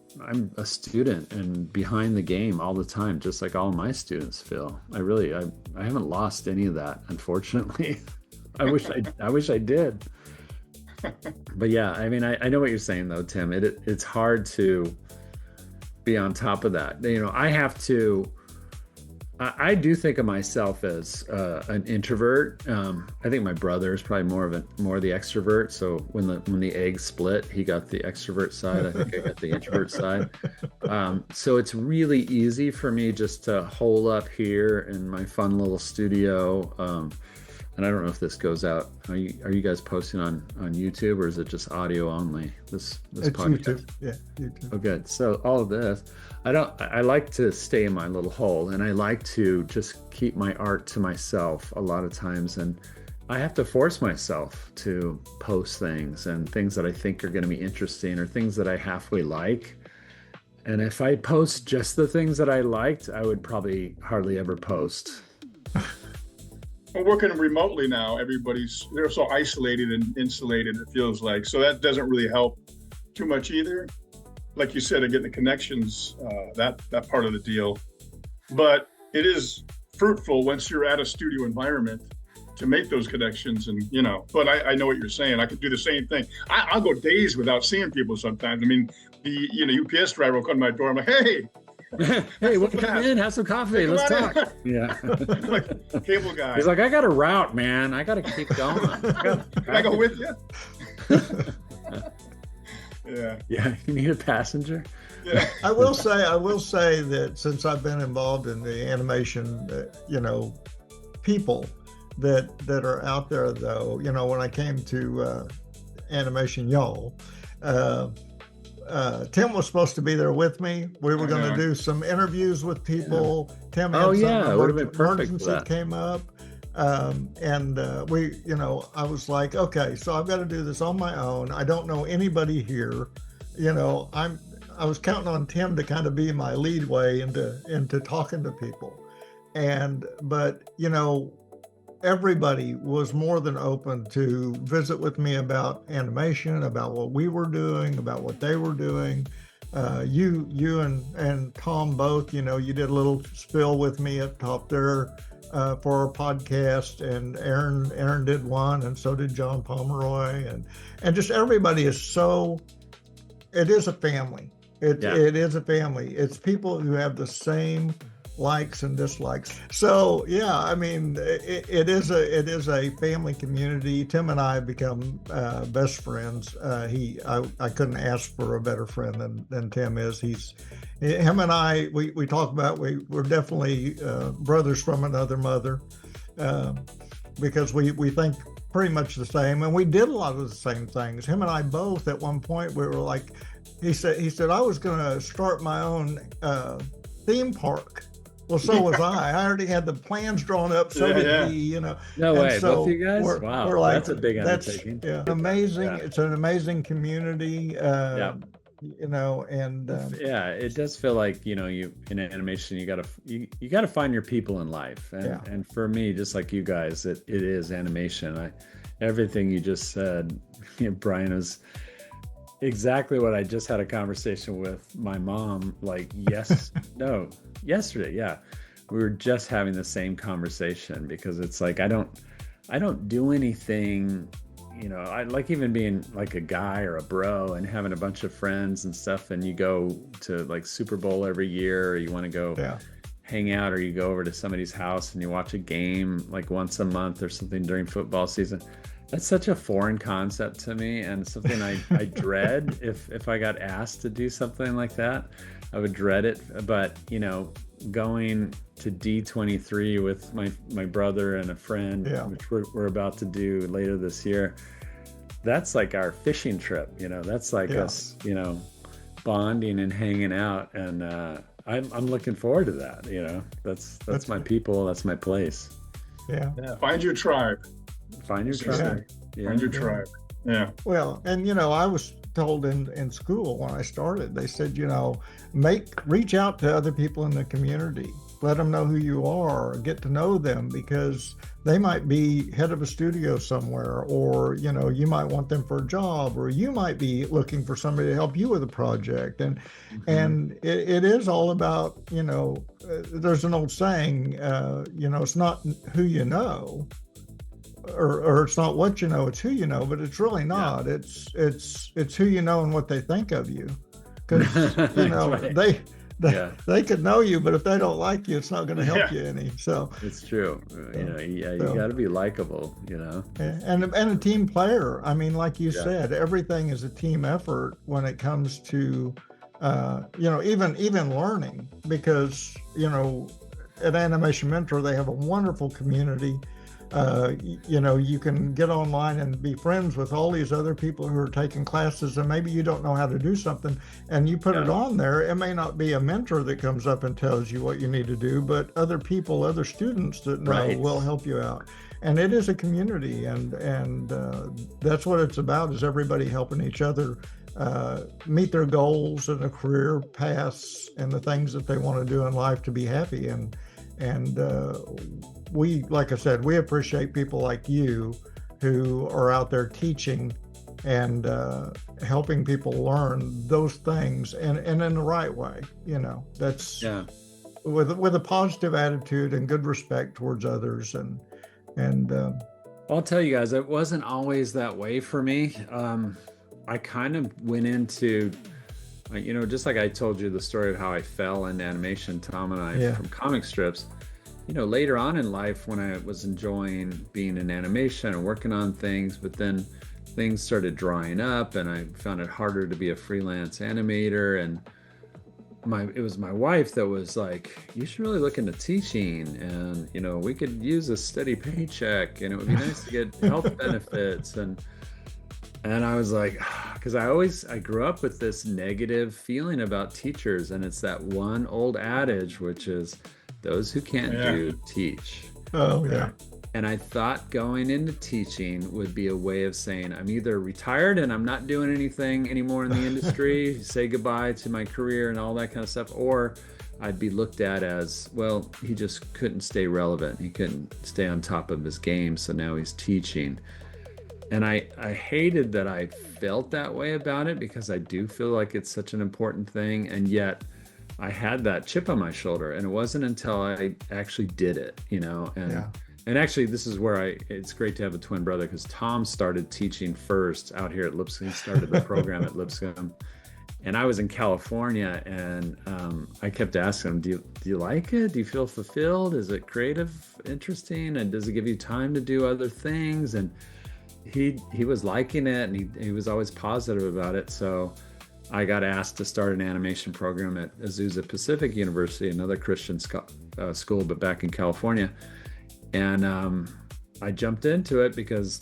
a student and behind the game all the time, just like all my students feel. I haven't lost any of that, unfortunately. I wish I did. But yeah, I mean, I know what you're saying though, Tim. It's hard to be on top of that. I do think of myself as an introvert. I think my brother is probably more the extrovert. So when the eggs split, he got the extrovert side. I think I got the introvert side. So it's really easy for me just to hole up here in my fun little studio. And I don't know if this goes out. Are you guys posting on YouTube, or is it just audio only? This it's podcast? YouTube. Yeah, YouTube. Oh, good. So all of this, I like to stay in my little hole, and I like to just keep my art to myself a lot of times. And I have to force myself to post things that I think are going to be interesting, or things that I halfway like. And if I post just the things that I liked, I would probably hardly ever post. We're working remotely now. They're so isolated and insulated, it feels like. So that doesn't really help too much either. Like you said, getting the connections, that part of the deal. But it is fruitful once you're at a studio environment to make those connections. And, but I know what you're saying. I could do the same thing. I'll go days without seeing people sometimes. I mean, the UPS driver will come to my door. I'm like, hey, hey, we'll come in, have some coffee, let's talk. Yeah. Like, cable guy. He's like, I got a route, man. I got to keep going. Can I go with you? Yeah. Yeah. You need a passenger. Yeah. I will say that since I've been involved in the animation, people that are out there though, when I came to Animation Y'all, Tim was supposed to be there with me. We were going to do some interviews with people. Yeah. Tim had it would have been perfect for that. Came up. I was like, okay, so I've got to do this on my own. I don't know anybody here. I was counting on Tim to kind of be my lead way into talking to people. But everybody was more than open to visit with me about animation, about what we were doing, about what they were doing. You and Tom both, you did a little spill with me up top there for our podcast, and Aaron did one, and so did John Pomeroy, and just everybody is it is a family. It is a family. It's people who have the same likes and dislikes. So yeah, I mean, it is a family community. Tim and I have become best friends. I couldn't ask for a better friend than Tim is. Him and I, we talk about, we're definitely brothers from another mother, because we think pretty much the same, and we did a lot of the same things. Him and I both, at one point, we were like, he said I was going to start my own theme park. Well, so was I. I already had the plans drawn up. So did he, No way, so both you guys? Wow, we're like, that's a big undertaking. Amazing. Yeah. It's an amazing community. and Yeah, it does feel like, you in animation, you gotta find your people in life. And Yeah. and for me, just like you guys, it is animation. Everything you just said, Brian, is exactly what I just had a conversation with my mom, like no, yesterday. Yeah. We were just having the same conversation, because it's like I don't do anything. I like even being like a guy or a bro and having a bunch of friends and stuff, and you go to like Super Bowl every year, or you want to go hang out, or you go over to somebody's house and you watch a game like once a month or something during football season. That's such a foreign concept to me, and something I dread. If I got asked to do something like that, I would dread it. But going to D23 with my brother and a friend, which we're about to do later this year, that's like our fishing trip. That's like us, bonding and hanging out, and I'm looking forward to that. That's my people. That's my place. Yeah. Find your tribe. Find your tribe. Yeah. Find your tribe. Yeah. Well, and I was told in school when I started, they said, reach out to other people in the community, let them know who you are, get to know them, because they might be head of a studio somewhere, or you might want them for a job, or you might be looking for somebody to help you with a project. And it is all about, there's an old saying, it's not who you know, or it's not what you know, it's who you know, but it's really not. Yeah. It's who you know and what they think of you, because right. They could know you, but if they don't like you, it's not going to help you any. So it's true. You got to be likable. And a team player. I mean, like you said, everything is a team effort when it comes to even learning, because at Animation Mentor they have a wonderful community. You can get online and be friends with all these other people who are taking classes, and maybe you don't know how to do something, and you put it on there. It may not be a mentor that comes up and tells you what you need to do, but other people, other students that know will help you out. And it is a community, and that's what it's about, is everybody helping each other meet their goals and their career paths and the things that they want to do in life to be happy. And we, like I said, we appreciate people like you who are out there teaching and helping people learn those things, and in the right way. That's with a positive attitude and good respect towards others. And I'll tell you guys, it wasn't always that way for me. I kind of went into, just like I told you the story of how I fell into animation, Tom and I, from comic strips. Later on in life, when I was enjoying being in animation and working on things, but then things started drying up and I found it harder to be a freelance animator. And it was my wife that was like, you should really look into teaching, and we could use a steady paycheck, and it would be nice to get health benefits. And I was like, because I grew up with this negative feeling about teachers, and it's that one old adage, which is, those who can't do, teach. Oh, yeah. And I thought going into teaching would be a way of saying, I'm either retired and I'm not doing anything anymore in the industry, say goodbye to my career and all that kind of stuff, or I'd be looked at as, well, he just couldn't stay relevant. He couldn't stay on top of his game, so now he's teaching. And I hated that I felt that way about it, because I do feel like it's such an important thing, and yet I had that chip on my shoulder, and it wasn't until I actually did it, and actually this is where it's great to have a twin brother, because Tom started teaching first out here at Lipscomb. He started the program at Lipscomb, and I was in California, and I kept asking him, do you like it? Do you feel fulfilled? Is it creative, interesting? And does it give you time to do other things? And he was liking it, and he was always positive about it. So I got asked to start an animation program at Azusa Pacific University, another Christian school, but back in California. And I jumped into it because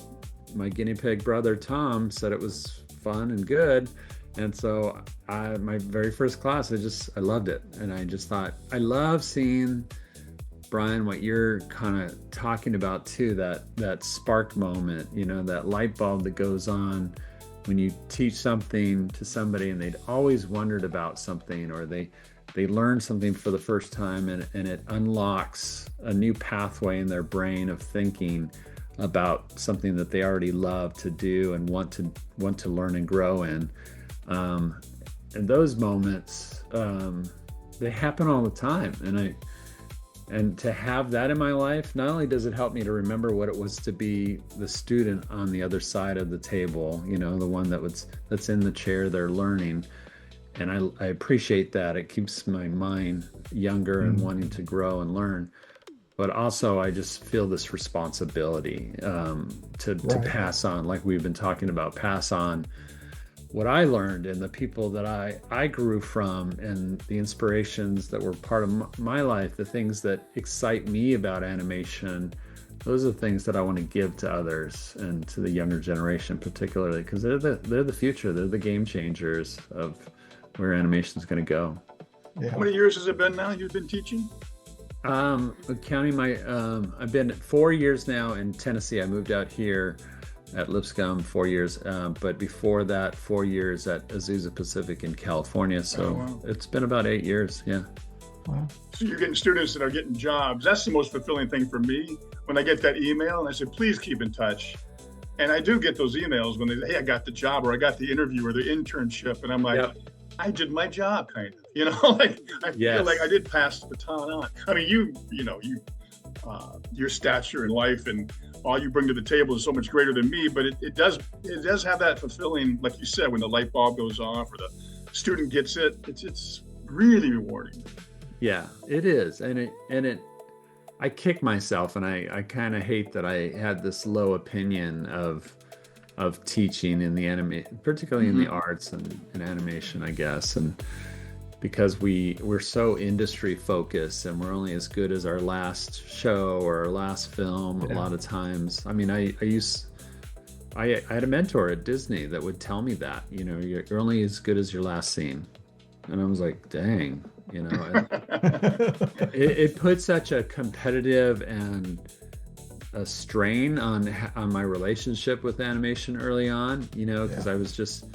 my guinea pig brother, Tom, said it was fun and good. And so my very first class, I loved it. And I just thought, I love seeing, Brian, what you're kind of talking about too, that spark moment, that light bulb that goes on when you teach something to somebody and they'd always wondered about something, or they learn something for the first time, and it unlocks a new pathway in their brain of thinking about something that they already love to do and want to learn and grow in. And those moments, they happen all the time. And to have that in my life, not only does it help me to remember what it was to be the student on the other side of the table, you know, the one that's in the chair there learning. And I appreciate that. It keeps my mind younger and wanting to grow and learn. But also, I just feel this responsibility to pass on, like we've been talking about, pass on what I learned and the people that I grew from, and the inspirations that were part of my life, the things that excite me about animation. Those are the things that I want to give to others and to the younger generation, particularly, because they're the future. They're the game changers of where animation is going to go. Yeah. How many years has it been now you've been teaching? Counting my, I've been 4 years now in Tennessee. I moved out here at Lipscomb 4 years, but before that, 4 years at Azusa Pacific in California. So It's been about 8 years. Yeah. Wow. So you're getting students that are getting jobs. That's the most fulfilling thing for me, when I get that email and I say, please keep in touch. And I do get those emails when they say, hey, I got the job, or I got the interview, or the internship. And I'm like, I did my job, kind of, you know, like I feel like I did pass the baton on. I mean, your stature in life and all you bring to the table is so much greater than me, but it does have that fulfilling, like you said, when the light bulb goes off or the student gets it, it's really rewarding. Yeah, it is. And I kick myself, and I kind of hate that I had this low opinion of teaching in the particularly in the arts and animation, I guess. And because we're so industry focused, and we're only as good as our last show or our last film. A lot of times, I mean, I had a mentor at Disney that would tell me that, you know, you're only as good as your last scene. And I was like, dang, you know, it put such a competitive and a strain on my relationship with animation early on, you know, because I was just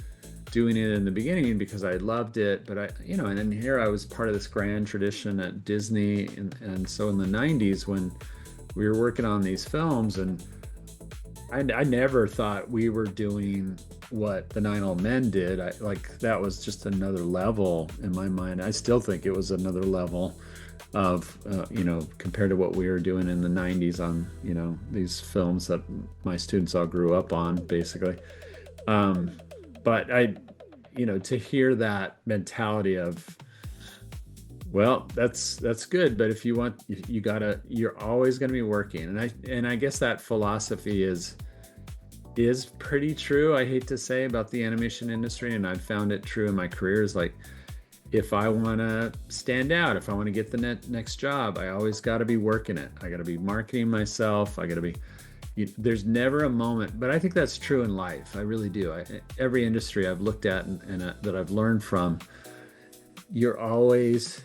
doing it in the beginning because I loved it, but and then here I was part of this grand tradition at Disney, and so in the 90s when we were working on these films, and I never thought we were doing what the Nine Old Men did. That was just another level in my mind. I still think it was another level of compared to what we were doing in the 90s on, you know, these films that my students all grew up on, basically. But to hear that mentality of, well, that's good, but if you want, you're always going to be working. And I guess that philosophy is pretty true. I hate to say about the animation industry, and I've found it true in my career, is like, if I want to stand out, if I want to get the next job, I always got to be working it. I got to be marketing myself. I got to be, there's never a moment, but I think that's true in life. I really do. Every industry I've looked at and that I've learned from, you're always,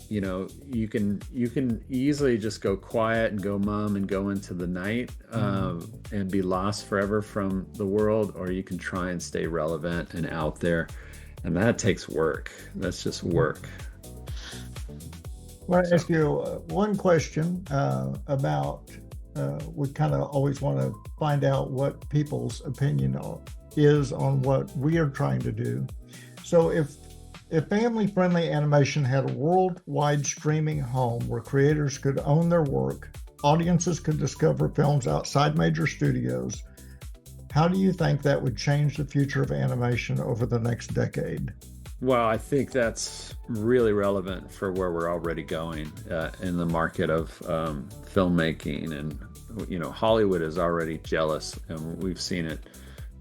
you can easily just go quiet and go mum and go into the night and be lost forever from the world, or you can try and stay relevant and out there. And that takes work. That's just work. Well, I ask you one question about, we kind of always want to find out what people's opinion is on what we are trying to do. So if family-friendly animation had a worldwide streaming home where creators could own their work, audiences could discover films outside major studios, how do you think that would change the future of animation over the next decade? Well, I think that's really relevant for where we're already going in the market of filmmaking. And, Hollywood is already jealous, and we've seen it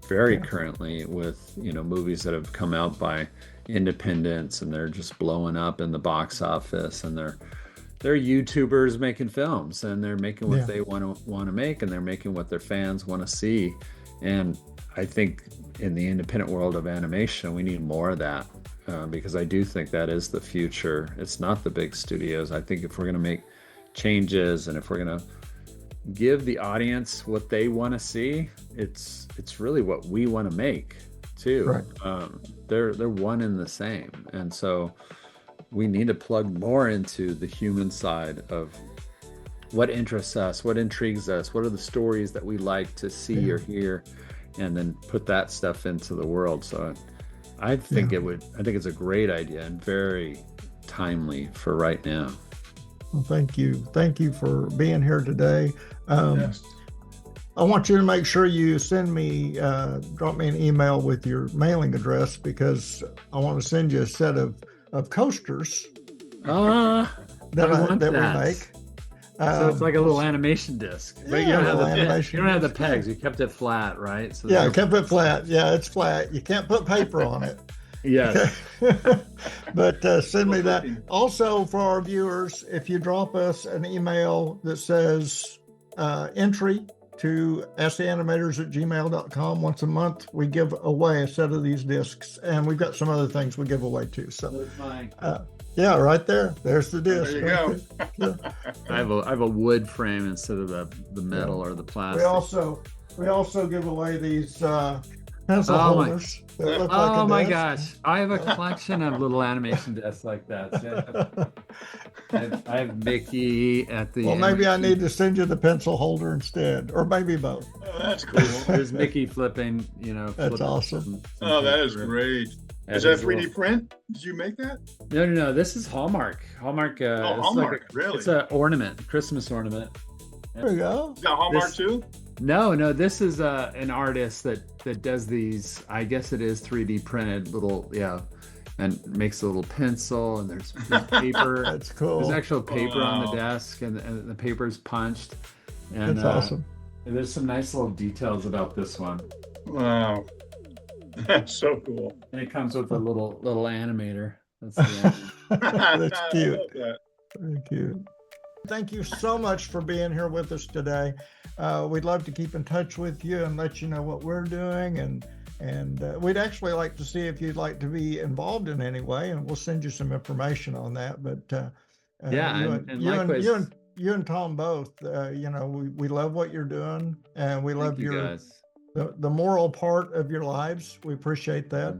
very currently with, movies that have come out by independents, and they're just blowing up in the box office, and they're YouTubers making films, and they're making what they want to make, and they're making what their fans want to see. And I think in the independent world of animation, we need more of that because I do think that is the future. It's not the big studios. I think if we're going to make changes, and if we're going to give the audience what they want to see, it's really what we want to make too. Right. They're one and the same, and so we need to plug more into the human side of what interests us, what intrigues us, what are the stories that we like to see or hear, and then put that stuff into the world. So I think it's a great idea and very timely for right now. Well, thank you for being here today. Yes. I want you to make sure you send me, drop me an email with your mailing address, because I want to send you a set of coasters that we make. So it's like a little animation disc, but you don't have the pegs. You kept it flat, right? So I kept it flat. Yeah, it's flat. You can't put paper on it. Yes. But send me that. Also, for our viewers, if you drop us an email that says entry to asktheanimators@gmail.com, once a month we give away a set of these discs, and we've got some other things we give away too. So yeah, right there. There's the disc. There you go. Yeah. I have a wood frame instead of the metal or the plastic. We also give away these pencil holders. That look like a my desk. gosh! I have a collection of little animation desks like that. So I have Mickey at the. Well, maybe I need to send you the pencil holder instead, or maybe both. Oh, that's cool. There's Mickey flipping. That's awesome. Oh, that is great. Is that 3D print? Did you make that? No. This is Hallmark. Hallmark. Hallmark. Really? It's an ornament, Christmas ornament. There you go. Is that Hallmark too? No. This is an artist that does these. I guess it is 3D printed little, and makes a little pencil, and there's paper. That's cool. There's actual paper on the desk, and the paper's punched. And that's awesome. And there's some nice little details about this one. Wow. That's so cool. And it comes with a little animator. That's That's cute. I love that. Very cute. Thank you so much for being here with us today. We'd love to keep in touch with you and let you know what we're doing, and we'd actually like to see if you'd like to be involved in any way, and we'll send you some information on that. But you and Tom both, we love what you're doing, and we love the moral part of your lives. We appreciate that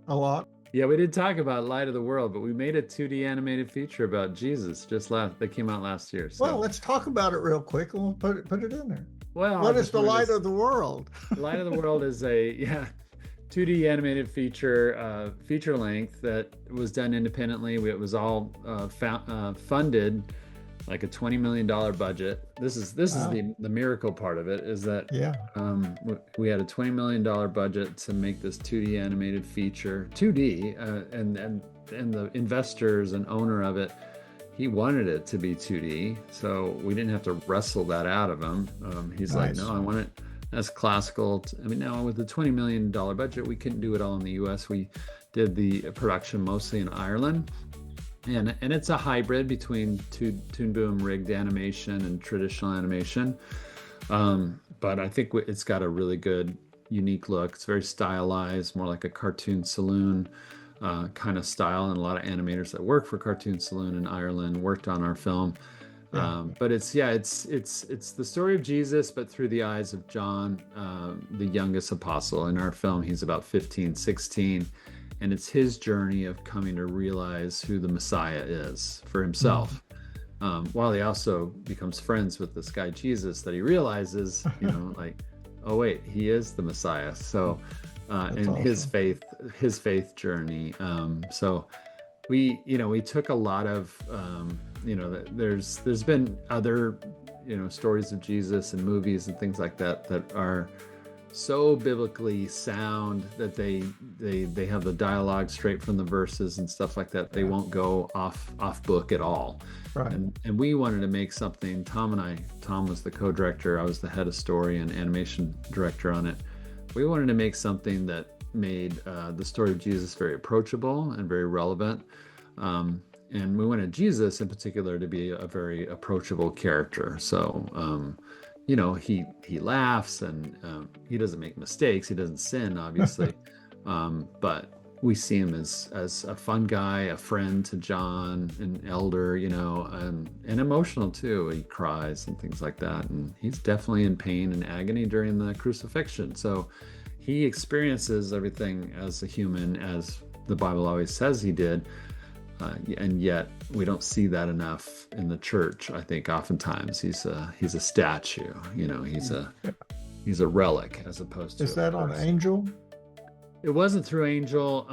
a lot. Yeah, we did talk about Light of the World, but we made a 2D animated feature about Jesus that came out last year. So. Well, let's talk about it real quick, and we'll put it in there. Well, what is the Light of the World? Light of the World is a 2D animated feature, feature length that was done independently. It was all funded, like a $20 million budget. This is the miracle part of it, is that we had a $20 million budget to make this 2D animated feature, 2D, and the investors and owner of it, he wanted it to be 2D, so we didn't have to wrestle that out of him. He's like, no, I want it as classical. Now with the $20 million budget, we couldn't do it all in the US. We did the production mostly in Ireland. And it's a hybrid between Toon Boom rigged animation and traditional animation. But I think it's got a really good, unique look. It's very stylized, more like a Cartoon Saloon kind of style. And a lot of animators that work for Cartoon Saloon in Ireland worked on our film. But it's the story of Jesus, but through the eyes of John, the youngest apostle. In our film, he's about 15, 16. And it's his journey of coming to realize who the Messiah is for himself. While he also becomes friends with this guy, Jesus, that he realizes, oh wait, he is the Messiah. So, and awesome. his faith journey. So we took a lot of, there's been other, stories of Jesus and movies and things like that are so biblically sound that they have the dialogue straight from the verses and stuff like that. They won't go off book at all. Right. And we wanted to make something. Tom was the co-director. I was the head of story and animation director on it. We wanted to make something that made the story of Jesus very approachable and very relevant. And we wanted Jesus in particular to be a very approachable character. So, he laughs and he doesn't make mistakes. He doesn't sin, obviously. But we see him as a fun guy, a friend to John, an elder, and emotional too. He cries and things like that. And he's definitely in pain and agony during the crucifixion. So he experiences everything as a human, as the Bible always says he did. And yet we don't see that enough in the church. I think oftentimes he's a statue, he's a relic as opposed to. Is that on Angel? It wasn't through Angel.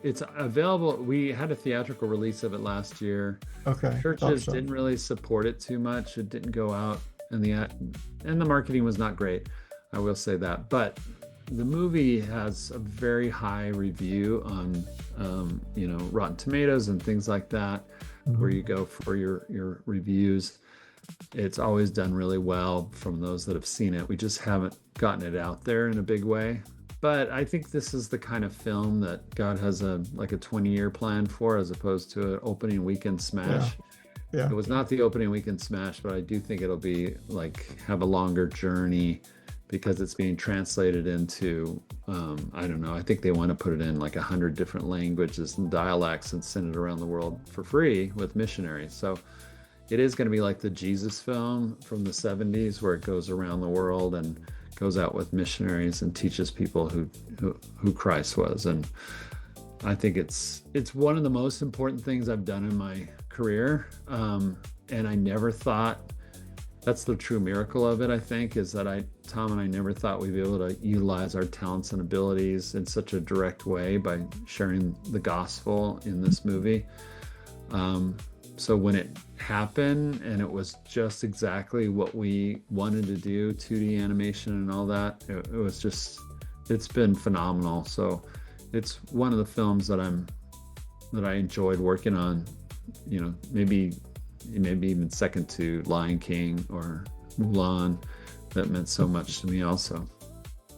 It's available. We had a theatrical release of it last year. Okay. Churches didn't really support it too much. It didn't go out, and the marketing was not great. I will say that, but the movie has a very high review on, Rotten Tomatoes and things like that, where you go for your reviews. It's always done really well from those that have seen it. We just haven't gotten it out there in a big way. But I think this is the kind of film that God has a 20-year plan for, as opposed to an opening weekend smash. Yeah. It was not the opening weekend smash, but I do think it'll be have a longer journey, because it's being translated into, I don't know, I think they want to put it in 100 different languages and dialects and send it around the world for free with missionaries. So it is going to be like the Jesus film from the 70s, where it goes around the world and goes out with missionaries and teaches people who Christ was. And I think it's one of the most important things I've done in my career. And I never thought, that's the true miracle of it, I think, is that Tom and I never thought we'd be able to utilize our talents and abilities in such a direct way by sharing the gospel in this movie. So when it happened, and it was just exactly what we wanted to do, 2D animation and all that, it was just, it's been phenomenal. So it's one of the films that I enjoyed working on, maybe even second to Lion King or Mulan, that meant so much to me also.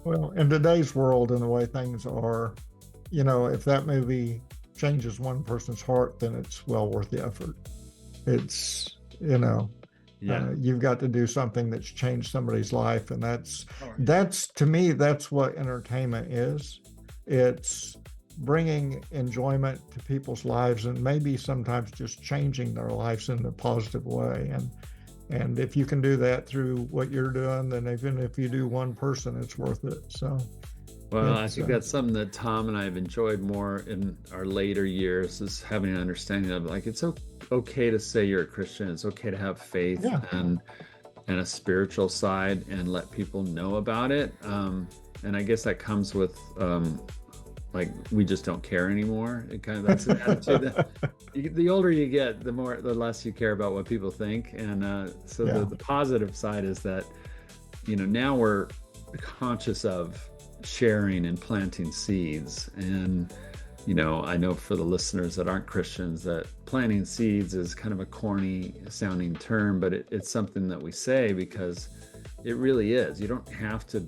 Well, in today's world and the way things are, if that movie changes one person's heart, then it's well worth the effort. It's, you've got to do something that's changed somebody's life. And that's to me, that's what entertainment is. It's bringing enjoyment to people's lives, and maybe sometimes just changing their lives in a positive way. And if you can do that through what you're doing, then even if you do one person, it's worth it. So, well, I think that's something that Tom and I have enjoyed more in our later years, is having an understanding of it's okay to say you're a Christian. It's okay to have faith and a spiritual side, and let people know about it. And I guess that comes with we just don't care anymore. It kind of, that's an attitude that the older you get, the less you care about what people think. And the positive side is that, now we're conscious of sharing and planting seeds. And, I know for the listeners that aren't Christians, that planting seeds is kind of a corny sounding term, but it's something that we say because it really is. You don't have to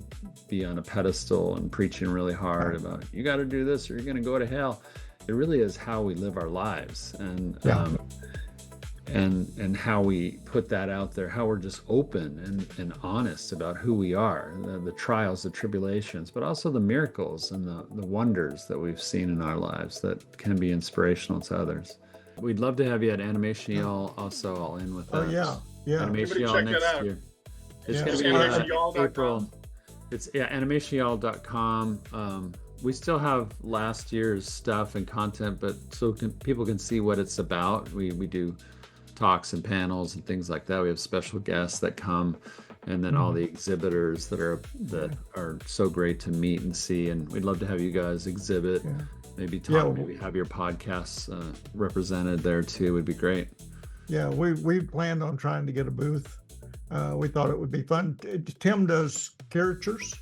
be on a pedestal and preaching really hard about, you got to do this or you're going to go to hell. It really is how we live our lives, and how we put that out there, how we're just open and honest about who we are, the trials, the tribulations, but also the miracles and the wonders that we've seen in our lives that can be inspirational to others. We'd love to have you at Animation Y'all also all in with us. Animation Y'all next year. It's going to be April. It's animationyall.com. We still have last year's stuff and content, but so people can see what it's about. We do talks and panels and things like that. We have special guests that come, and then all the exhibitors that are so great to meet and see. And we'd love to have you guys exhibit. Maybe talk. Maybe have your podcasts represented there too. Would be great. Yeah, we planned on trying to get a booth. We thought it would be fun. Tim does caricatures,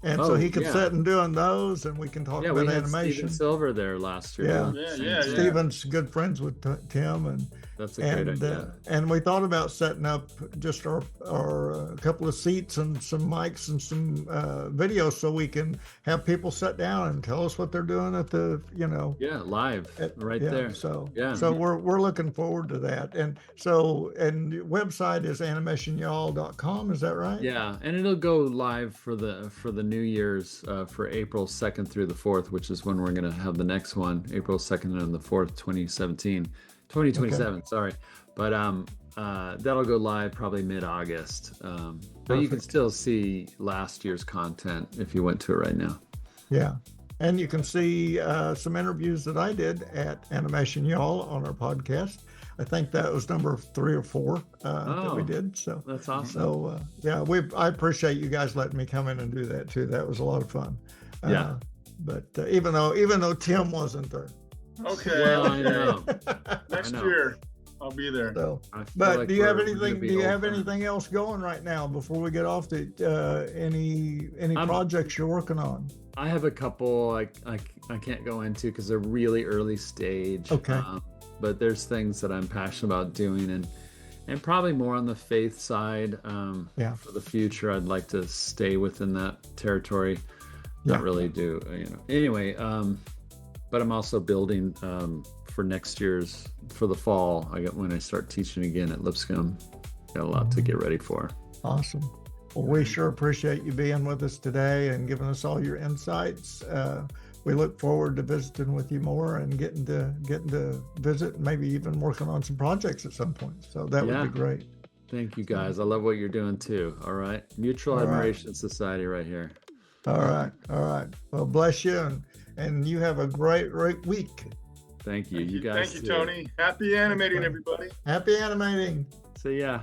and so he could sit and doing those, and we can talk about animation. Steven Silver there last year. Steven's good friends with Tim, and that's a great idea. And we thought about setting up just our couple of seats and some mics and some videos, so we can have people sit down and tell us what they're doing at the live there. So we're looking forward to that. And so, and the website is animationyall.com. Is that right? Yeah, and it'll go live for the New Year's for April 2nd through the 4th, which is when we're going to have the next one, April 2nd and the 4th, 2027, sorry. But that'll go live probably mid-August. But you can still see last year's content if you went to it right now. Yeah. And you can see some interviews that I did at Animation Y'all on our podcast. I think that was number 3 or 4 that we did. So that's awesome. So yeah, I appreciate you guys letting me come in and do that too. That was a lot of fun. Yeah. But even though Tim wasn't there. Okay. Well, I know. Next year, I'll be there. So, I feel but like do you have we're gonna anything? be Do you old have friends. anything else going right now before we get off to any projects you're working on? I have a couple I can't go into because they're really early stage. Okay. But there's things that I'm passionate about doing, and probably more on the faith side. For the future, I'd like to stay within that territory. Not really do, Anyway, but I'm also building for next year's, for the fall. When I start teaching again at Lipscomb, got a lot to get ready for. Awesome. Well, we sure appreciate you being with us today and giving us all your insights. We look forward to visiting with you more and getting to visit, and maybe even working on some projects at some point. So that would be great. Thank you, guys. I love what you're doing too. All right. Mutual Admiration Society right here. All right. Well, bless you, and you have a great week. Thank you. You guys. Thank you, Tony. Happy animating, everybody. Happy animating. See ya.